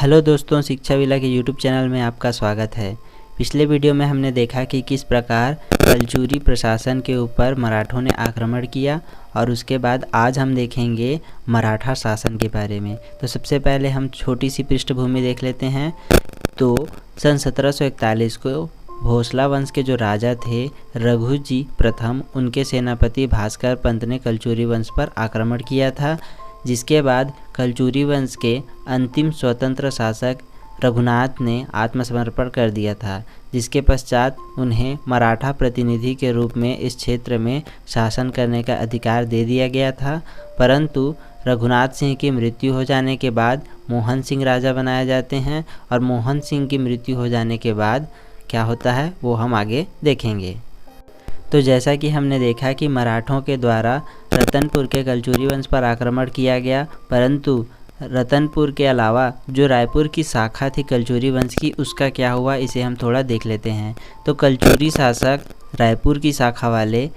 Hello दोस्तों, शिक्षा villa के यूट्यूब चैनल में आपका स्वागत है। पिछले वीडियो में हमने देखा कि किस प्रकार कलचुरी प्रशासन के ऊपर मराठों ने आक्रमण किया और उसके बाद आज हम देखेंगे मराठा शासन के बारे में। तो सबसे पहले हम छोटी सी पृष्ठभूमि देख लेते हैं। तो सन 1741 को भोसला वंश के जो राजा थे रघुजी प्रथम, उनके सेनापति भास्कर पंत ने कलचुरी वंश पर आक्रमण किया था, जिसके बाद कलचुरी वंश के अंतिम स्वतंत्र शासक रघुनाथ ने आत्मसमर्पण कर दिया था, जिसके पश्चात उन्हें मराठा प्रतिनिधि के रूप में इस क्षेत्र में शासन करने का अधिकार दे दिया गया था। परंतु रघुनाथ सिंह की मृत्यु हो जाने के बाद मोहन सिंह राजा बनाए जाते हैं और मोहन सिंह की मृत्यु हो जाने के बाद क्या होता है वो हम आगे देखेंगे। तो जैसा कि हमने देखा कि मराठों के द्वारा रतनपुर के कलचुरी वंश पर आक्रमण किया गया, परंतु रतनपुर के अलावा जो रायपुर की शाखा थी कलचुरी वंश की, उसका क्या हुआ इसे हम थोड़ा देख लेते हैं। तो कलचुरी शासक रायपुर की शाखा वाले,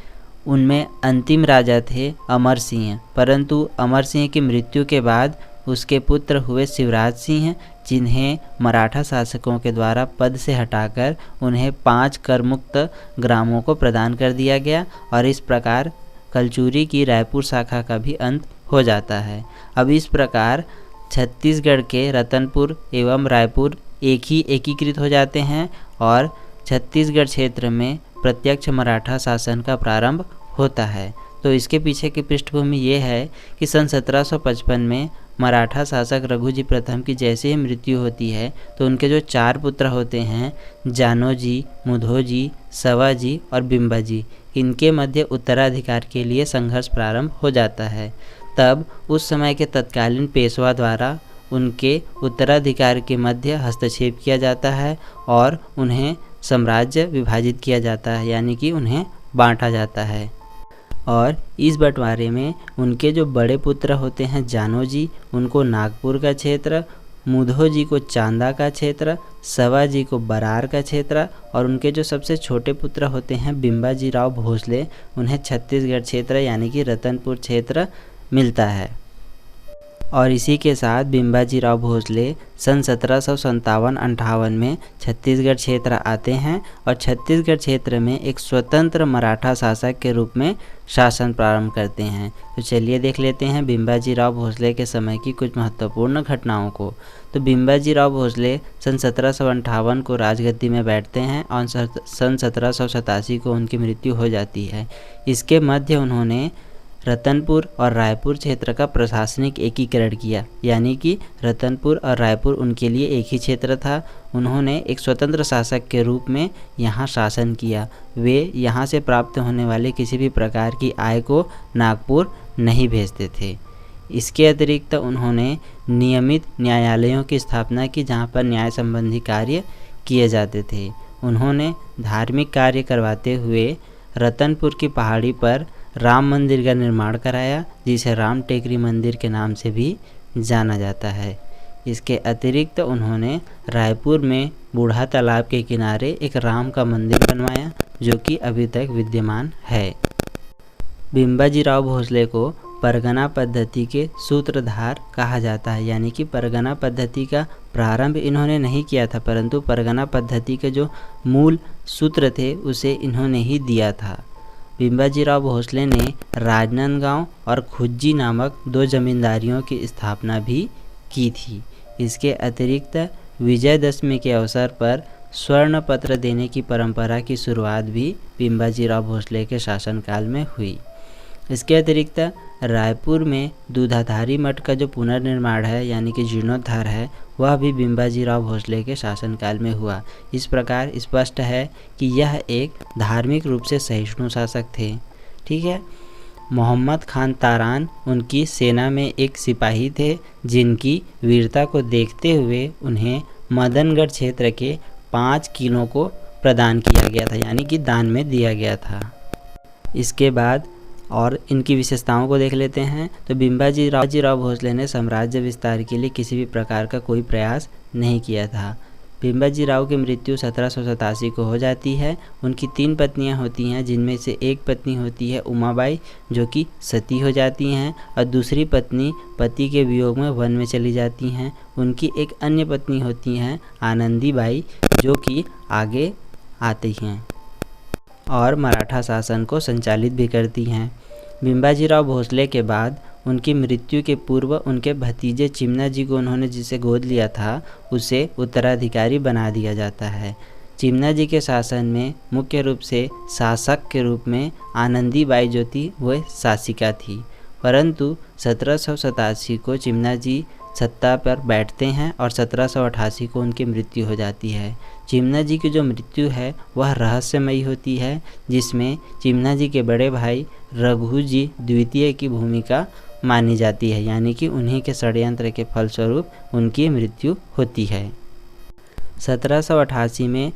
उनमें अंतिम राजा थे अमर सिंह, परंतु अमर सिंह की मृत्यु के बाद उसके पुत्र हुए शिवराज सिंह, जिन्हें मराठा शासकों के द्वारा पद से हटाकर उन्हें 5 करमुक्त ग्रामों को प्रदान कर दिया गया और इस प्रकार कलचुरी की रायपुर शाखा का भी अंत हो जाता है। अब इस प्रकार छत्तीसगढ़ के रतनपुर एवं रायपुर एक ही एकीकृत हो जाते हैं और छत्तीसगढ़ क्षेत्र में प्रत्यक्ष मराठा शासन का प्रारंभ होता है। तो इसके पीछे की पृष्ठभूमि ये है कि सन 1755 में मराठा शासक रघुजी प्रथम की जैसे ही मृत्यु होती है तो उनके जो 4 पुत्र होते हैं जानोजी, मुधोजी, सवाजी और बिंबाजी, इनके मध्य उत्तराधिकार के लिए संघर्ष प्रारंभ हो जाता है। तब उस समय के तत्कालीन पेशवा द्वारा उनके उत्तराधिकार के मध्य हस्तक्षेप किया जाता है और उन्हें साम्राज्य विभाजित किया जाता है, यानी कि उन्हें बांटा जाता है। और इस बंटवारे में उनके जो बड़े पुत्र होते हैं जानोजी, उनको नागपुर का क्षेत्र, मुधोजी को चांदा का क्षेत्र, सवाजी को बरार का क्षेत्र और उनके जो सबसे छोटे पुत्र होते हैं बिंबाजी राव भोसले, उन्हें छत्तीसगढ़ क्षेत्र यानी कि रतनपुर क्षेत्र मिलता है। और इसी के साथ बिंबाजी राव भोसले सन 1757-58 में छत्तीसगढ़ क्षेत्र आते हैं और छत्तीसगढ़ क्षेत्र में एक स्वतंत्र मराठा शासक के रूप में शासन प्रारंभ करते हैं। तो चलिए देख लेते हैं बिंबाजी राव भोसले के समय की कुछ महत्वपूर्ण घटनाओं को। तो बिंबाजी राव भोसले सन 1758 को राजगद्दी में बैठते हैं और सन 1787 को उनकी मृत्यु हो जाती है। इसके मध्य उन्होंने रतनपुर और रायपुर क्षेत्र का प्रशासनिक एकीकरण किया, यानी कि रतनपुर और रायपुर उनके लिए एक ही क्षेत्र था। उन्होंने एक स्वतंत्र शासक के रूप में यहाँ शासन किया। वे यहाँ से प्राप्त होने वाले किसी भी प्रकार की आय को नागपुर नहीं भेजते थे। इसके अतिरिक्त उन्होंने नियमित न्यायालयों की स्थापना की, जहाँ पर न्याय संबंधी कार्य किए जाते थे। उन्होंने धार्मिक कार्य करवाते हुए रतनपुर की पहाड़ी पर राम मंदिर का निर्माण कराया, जिसे राम टेकरी मंदिर के नाम से भी जाना जाता है। इसके अतिरिक्त उन्होंने रायपुर में बूढ़ा तालाब के किनारे एक राम का मंदिर बनवाया, जो कि अभी तक विद्यमान है। बिंबाजी राव भोसले को परगना पद्धति के सूत्रधार कहा जाता है, यानी कि परगना पद्धति का प्रारंभ इन्होंने नहीं किया था, परंतु परगना पद्धति के जो मूल सूत्र थे उसे इन्होंने ही दिया था। बिंबाजी राव भोसले ने राजनांदगांव और खुज्जी नामक 2 जमींदारियों की स्थापना भी की थी। इसके अतिरिक्त विजयदशमी के अवसर पर स्वर्ण पत्र देने की परंपरा की शुरुआत भी बिंबाजी राव भोसले के शासनकाल में हुई। इसके अतिरिक्त रायपुर में दूधाधारी मठ का जो पुनर्निर्माण है, यानी कि जीर्णोद्धार है, वह भी बिंबाजी राव भोसले के शासनकाल में हुआ। इस प्रकार स्पष्ट है कि यह एक धार्मिक रूप से सहिष्णु शासक थे। ठीक है। मोहम्मद खान तारान उनकी सेना में एक सिपाही थे, जिनकी वीरता को देखते हुए उन्हें मदनगढ़ क्षेत्र के 5 किलों को प्रदान किया गया था, यानी कि दान में दिया गया था। इसके बाद और इनकी विशेषताओं को देख लेते हैं। तो बिंबाजी राव भोसले ने साम्राज्य विस्तार के लिए किसी भी प्रकार का कोई प्रयास नहीं किया था। बिम्बाजी राव की मृत्यु 1787 को हो जाती है। उनकी 3 पत्नियां होती हैं, जिनमें से एक पत्नी होती है उमाबाई, जो कि सती हो जाती हैं, और दूसरी पत्नी पति के वियोग में वन में चली जाती हैं। उनकी एक अन्य पत्नी होती हैं आनंदीबाई, जो कि आगे आती हैं और मराठा शासन को संचालित भी करती हैं। बिम्बाजीराव भोसले के बाद उनकी मृत्यु के पूर्व उनके भतीजे चिमनाजी को उन्होंने जिसे गोद लिया था उसे उत्तराधिकारी बना दिया जाता है। चिमनाजी के शासन में मुख्य रूप से शासक के रूप में आनंदीबाई जो थी वह शासिका थी, परंतु 1787 को चिमनाजी सत्ता पर बैठते हैं और 1788 को उनकी मृत्यु हो जाती है। चिमनाजी की जो मृत्यु है वह रहस्यमयी होती है, जिसमें चिमनाजी के बड़े भाई रघुजी द्वितीय की भूमिका मानी जाती है, यानी कि उन्हीं के षड्यंत्र के फलस्वरूप उनकी मृत्यु होती है। 1788 में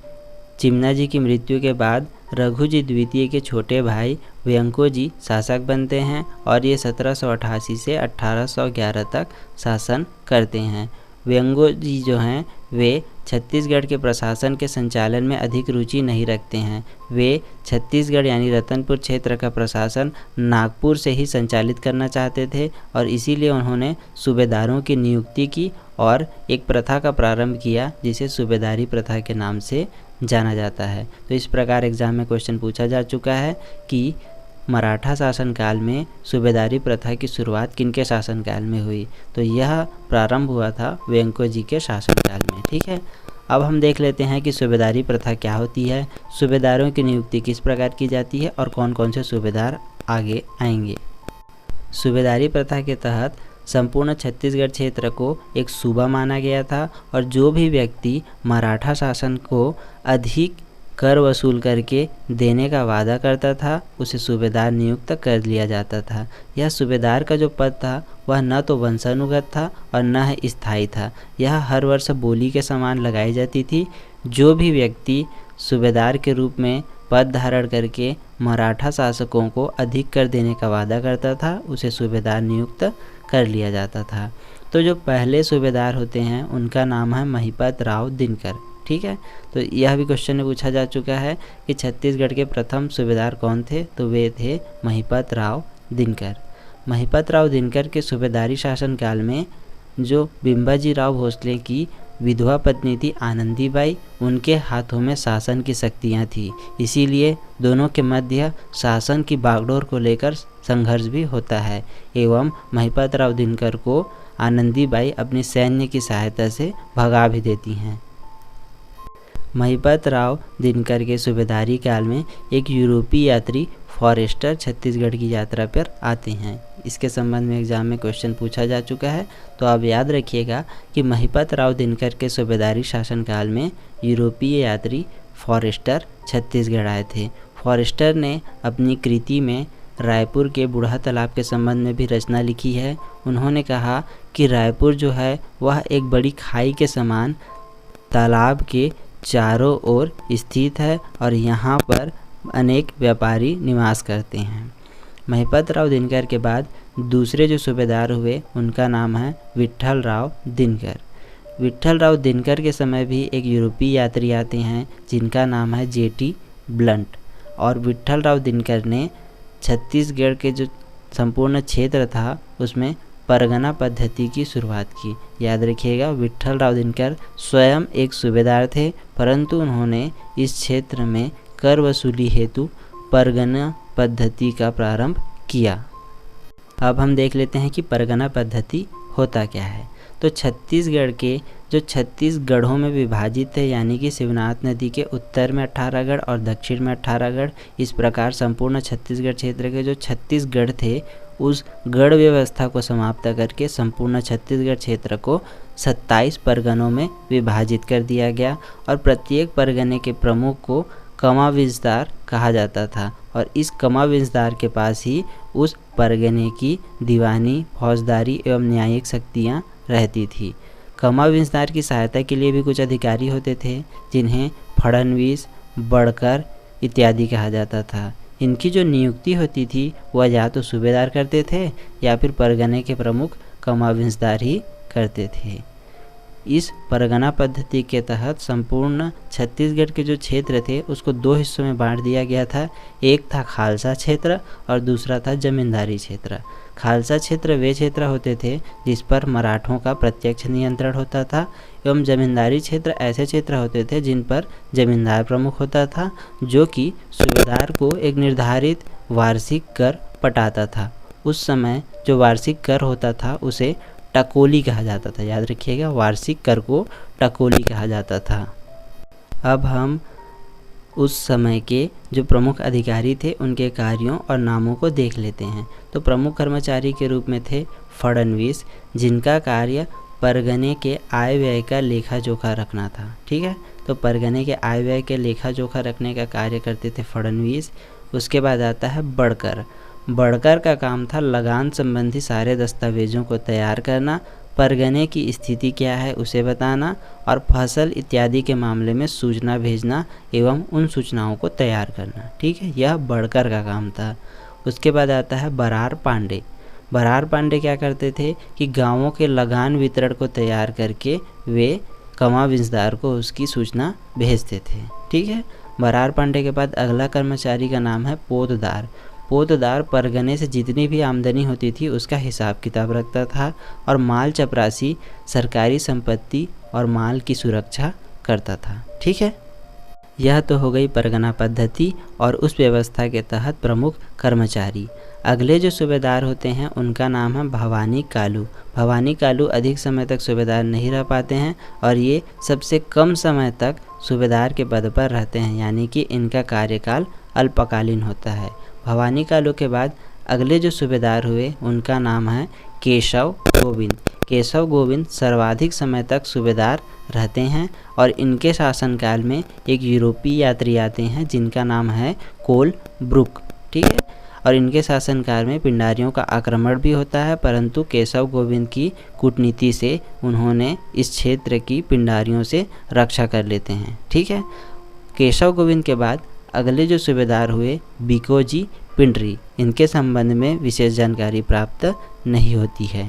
चिमनाजी की मृत्यु के बाद रघुजी द्वितीय के छोटे भाई व्यंकोजी शासक बनते हैं और ये 1788 से 1811 तक शासन करते हैं। व्यंकोजी जो हैं वे छत्तीसगढ़ के प्रशासन के संचालन में अधिक रुचि नहीं रखते हैं। वे छत्तीसगढ़ यानी रतनपुर क्षेत्र का प्रशासन नागपुर से ही संचालित करना चाहते थे और इसीलिए उन्होंने सूबेदारों की नियुक्ति की और एक प्रथा का प्रारंभ किया जिसे सूबेदारी प्रथा के नाम से जाना जाता है। तो इस प्रकार एग्जाम में क्वेश्चन पूछा जा चुका है कि मराठा शासनकाल में सूबेदारी प्रथा की शुरुआत किनके शासनकाल में हुई, तो यह प्रारंभ हुआ था व्यंकोजी के शासनकाल में। ठीक है, अब हम देख लेते हैं कि सूबेदारी प्रथा क्या होती है, सूबेदारों की नियुक्ति किस प्रकार की जाती है और कौन कौन से सूबेदार आगे आएंगे। सूबेदारी प्रथा के तहत संपूर्ण छत्तीसगढ़ क्षेत्र को एक सूबा माना गया था और जो भी व्यक्ति मराठा शासन को अधिक कर वसूल करके देने का वादा करता था उसे सूबेदार नियुक्त कर लिया जाता था। यह सूबेदार का जो पद था वह न तो वंशानुगत था और न ही स्थायी था। यह हर वर्ष बोली के समान लगाई जाती थी। जो भी व्यक्ति सूबेदार के रूप में पद धारण करके मराठा शासकों को अधिक कर देने का वादा करता था उसे सूबेदार नियुक्त कर लिया जाता था। तो जो पहले सूबेदार होते हैं उनका नाम है महिपत राव दिनकर। ठीक है, तो यह भी क्वेश्चन में पूछा जा चुका है कि छत्तीसगढ़ के प्रथम सूबेदार कौन थे, तो वे थे महिपत राव दिनकर। महिपत राव दिनकर के सूबेदारी शासनकाल में जो बिम्बाजी राव भोसले की विधवा पत्नी थी आनंदीबाई, उनके हाथों में शासन की शक्तियाँ थी, इसीलिए दोनों के मध्य शासन की बागडोर को लेकर संघर्ष भी होता है एवं महिपत राव दिनकर को आनंदीबाई अपनी सैन्य की सहायता से भगा भी देती हैं। महिपत राव दिनकर के सूबेदारी काल में एक यूरोपीय यात्री फॉरेस्टर छत्तीसगढ़ की यात्रा पर आते हैं। इसके संबंध में एग्जाम में क्वेश्चन पूछा जा चुका है, तो आप याद रखिएगा कि महिपत राव दिनकर के सूबेदारी शासनकाल में यूरोपीय यात्री फॉरेस्टर छत्तीसगढ़ आए थे। फॉरेस्टर ने अपनी कृति में रायपुर के बूढ़ा तालाब के संबंध में भी रचना लिखी है। उन्होंने कहा कि रायपुर जो है वह एक बड़ी खाई के समान तालाब के चारों ओर स्थित है और यहाँ पर अनेक व्यापारी निवास करते हैं। महिपत राव दिनकर के बाद दूसरे जो सूबेदार हुए उनका नाम है विट्ठल राव दिनकर। विट्ठल राव दिनकर के समय भी एक यूरोपीय यात्री आते हैं जिनका नाम है जेटी ब्लंट, और विट्ठल राव दिनकर ने छत्तीसगढ़ के जो संपूर्ण क्षेत्र था उसमें परगना पद्धति की शुरुआत की। याद रखिएगा, विट्ठल राव दिनकर स्वयं एक सूबेदार थे, परंतु उन्होंने इस क्षेत्र में कर वसूली हेतु परगना पद्धति का प्रारंभ किया। अब हम देख लेते हैं कि परगना पद्धति होता क्या है। तो छत्तीसगढ़ के जो 36 गढ़ों में विभाजित है, यानी कि शिवनाथ नदी के उत्तर में 18 गढ़ और दक्षिण में 18 गढ़, इस प्रकार संपूर्ण छत्तीसगढ़ क्षेत्र के जो 36 गढ़ थे उस गढ़ व्यवस्था को समाप्त करके संपूर्ण छत्तीसगढ़ क्षेत्र को 27 परगनों में विभाजित कर दिया गया और प्रत्येक परगने के प्रमुख को कमाविजदार कहा जाता था और इस कमाविजदार के पास ही उस परगने की दीवानी, फौजदारी एवं न्यायिक शक्तियाँ रहती थी। कमाविजदार की सहायता के लिए भी कुछ अधिकारी होते थे जिन्हें फड़नवीस, बड़कर इत्यादि कहा जाता था। इनकी जो नियुक्ति होती थी वह या तो सूबेदार करते थे या फिर परगने के प्रमुख कमाविजदार ही करते थे। इस परगना पद्धति के तहत संपूर्ण छत्तीसगढ़ के जो क्षेत्र थे उसको 2 हिस्सों में बांट दिया गया था। एक था खालसा क्षेत्र और दूसरा था जमींदारी क्षेत्र। खालसा क्षेत्र वे क्षेत्र होते थे जिस पर मराठों का प्रत्यक्ष नियंत्रण होता था, एवं जमींदारी क्षेत्र ऐसे क्षेत्र होते थे जिन पर जमींदार प्रमुख होता था, जो कि सूबेदार को एक निर्धारित वार्षिक कर पटाता था। उस समय जो वार्षिक कर होता था उसे टकोली कहा जाता था। याद रखिएगा, वार्षिक कर को टकोली कहा जाता था। अब हम उस समय के जो प्रमुख अधिकारी थे उनके कार्यों और नामों को देख लेते हैं। तो प्रमुख कर्मचारी के रूप में थे फडणवीस, जिनका कार्य परगने के आय व्यय का लेखा जोखा रखना था। ठीक है, तो परगने के आय व्यय के लेखा जोखा रखने का कार्य करते थे फडणवीस। उसके बाद आता है बड़कर। बड़कर का काम था लगान संबंधी सारे दस्तावेजों को तैयार करना, परगने की स्थिति क्या है उसे बताना और फसल इत्यादि के मामले में सूचना भेजना एवं उन सूचनाओं को तैयार करना। ठीक है, यह बड़कर का काम था। उसके बाद आता है बरार पांडे। बरार पांडे क्या करते थे कि गांवों के लगान वितरण को तैयार करके वे कमाविंजदार को उसकी सूचना भेजते थे। ठीक है, बरार पांडे के बाद अगला कर्मचारी का नाम है पोतदार। पोतदार परगने से जितनी भी आमदनी होती थी उसका हिसाब किताब रखता था और माल चपरासी, सरकारी संपत्ति और माल की सुरक्षा करता था। ठीक है, यह तो हो गई परगना पद्धति और उस व्यवस्था के तहत प्रमुख कर्मचारी। अगले जो सूबेदार होते हैं उनका नाम है भवानी कालू। भवानी कालू अधिक समय तक सूबेदार नहीं रह पाते हैं और ये सबसे कम समय तक सूबेदार के पद पर रहते हैं, यानी कि इनका कार्यकाल अल्पकालीन होता है। भवानी कालू के बाद अगले जो सूबेदार हुए उनका नाम है केशव गोविंद। केशव गोविंद सर्वाधिक समय तक सूबेदार रहते हैं और इनके शासनकाल में एक यूरोपीय यात्री आते हैं जिनका नाम है कोलब्रुक। ठीक है, और इनके शासनकाल में पिंडारियों का आक्रमण भी होता है, परंतु केशव गोविंद की कूटनीति से उन्होंने इस क्षेत्र की पिंडारियों से रक्षा कर लेते हैं। ठीक है, केशव गोविंद के बाद अगले जो सूबेदार हुए बीकोजी पिंडरी। इनके संबंध में विशेष जानकारी प्राप्त नहीं होती है।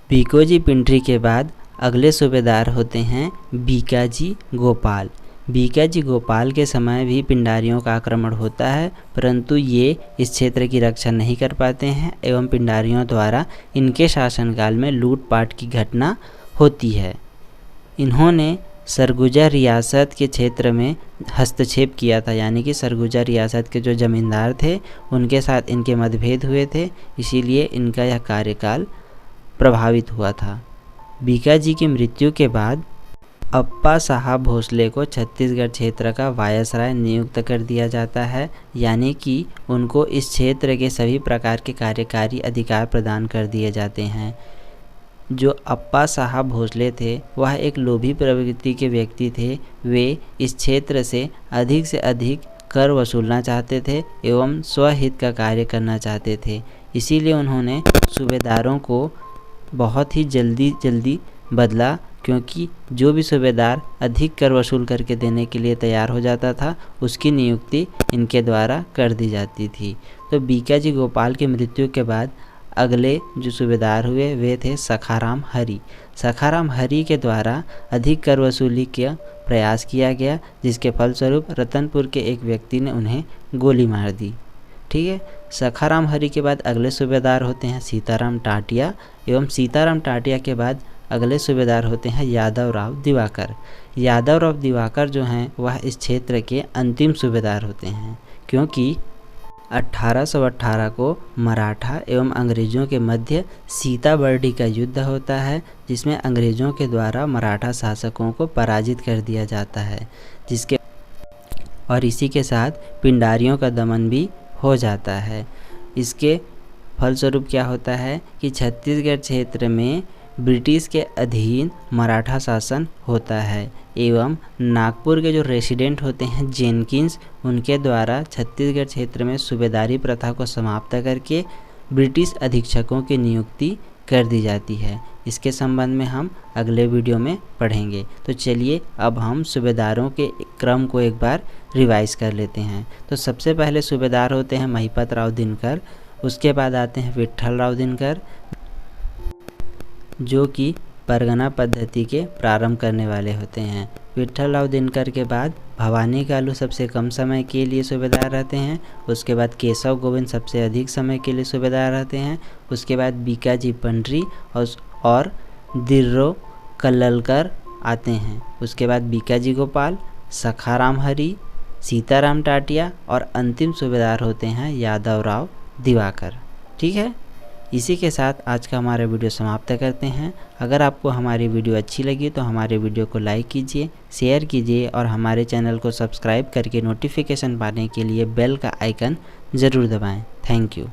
बीकोजी पिंडरी के बाद अगले सूबेदार होते हैं बीकाजी गोपाल। बीकाजी गोपाल के समय भी पिंडारियों का आक्रमण होता है, परंतु ये इस क्षेत्र की रक्षा नहीं कर पाते हैं एवं पिंडारियों द्वारा इनके शासनकाल में लूटपाट की घटना होती है। इन्होंने सरगुजा रियासत के क्षेत्र में हस्तक्षेप किया था, यानी कि सरगुजा रियासत के जो जमींदार थे उनके साथ इनके मतभेद हुए थे, इसीलिए इनका यह कार्यकाल प्रभावित हुआ था। बीकाजी की मृत्यु के बाद अप्पा साहब भोसले को छत्तीसगढ़ क्षेत्र का वायसराय नियुक्त कर दिया जाता है, यानी कि उनको इस क्षेत्र के सभी प्रकार के कार्यकारी अधिकार प्रदान कर दिए जाते हैं। जो अप्पा साहब भोसले थे वह एक लोभी प्रवृत्ति के व्यक्ति थे। वे इस क्षेत्र से अधिक कर वसूलना चाहते थे एवं स्वहित का कार्य करना चाहते थे, इसीलिए उन्होंने सूबेदारों को बहुत ही जल्दी बदला, क्योंकि जो भी सूबेदार अधिक कर वसूल करके देने के लिए तैयार हो जाता था उसकी नियुक्ति इनके द्वारा कर दी जाती थी। तो बीकाजी गोपाल की मृत्यु के बाद अगले जो सूबेदार हुए वे थे सखाराम हरी। सखाराम हरी के द्वारा अधिक कर वसूली का प्रयास किया गया, जिसके फलस्वरूप रतनपुर के एक व्यक्ति ने उन्हें गोली मार दी। ठीक है, सखाराम हरी के बाद अगले सूबेदार होते हैं सीताराम टाटिया एवं सीताराम टाटिया के बाद अगले सूबेदार होते हैं यादव राव दिवाकर। यादव राव दिवाकर जो हैं वह इस क्षेत्र के अंतिम सूबेदार होते हैं, क्योंकि 1818 को मराठा एवं अंग्रेज़ों के मध्य सीताबर्डी का युद्ध होता है, जिसमें अंग्रेज़ों के द्वारा मराठा शासकों को पराजित कर दिया जाता है, और इसी के साथ पिंडारियों का दमन भी हो जाता है। इसके फलस्वरूप क्या होता है कि छत्तीसगढ़ क्षेत्र में ब्रिटिश के अधीन मराठा शासन होता है एवं नागपुर के जो रेसिडेंट होते हैं जेनकिंस, उनके द्वारा छत्तीसगढ़ क्षेत्र में सूबेदारी प्रथा को समाप्त करके ब्रिटिश अधीक्षकों की नियुक्ति कर दी जाती है। इसके संबंध में हम अगले वीडियो में पढ़ेंगे। तो चलिए अब हम सूबेदारों के क्रम को एक बार रिवाइज कर लेते हैं। तो सबसे पहले सूबेदार होते हैं महिपत राव दिनकर, उसके बाद आते हैं विट्ठल राव दिनकर, जो कि परगना पद्धति के प्रारंभ करने वाले होते हैं। विट्ठलराव दिनकर के बाद भवानी कालू सबसे कम समय के लिए सूबेदार रहते हैं। उसके बाद केशव गोविंद सबसे अधिक समय के लिए सूबेदार रहते हैं। उसके बाद बीकाजी पंडरी और दिर्रो कल्ललकर आते हैं। उसके बाद बीकाजी गोपाल, सखाराम हरी, सीताराम टाटिया और अंतिम सूबेदार होते हैं यादवराव दिवाकर। ठीक है, इसी के साथ आज का हमारा वीडियो समाप्त करते हैं। अगर आपको हमारी वीडियो अच्छी लगी तो हमारे वीडियो को लाइक कीजिए, शेयर कीजिए और हमारे चैनल को सब्सक्राइब करके नोटिफिकेशन पाने के लिए बेल का आइकन ज़रूर दबाएं। Thank you.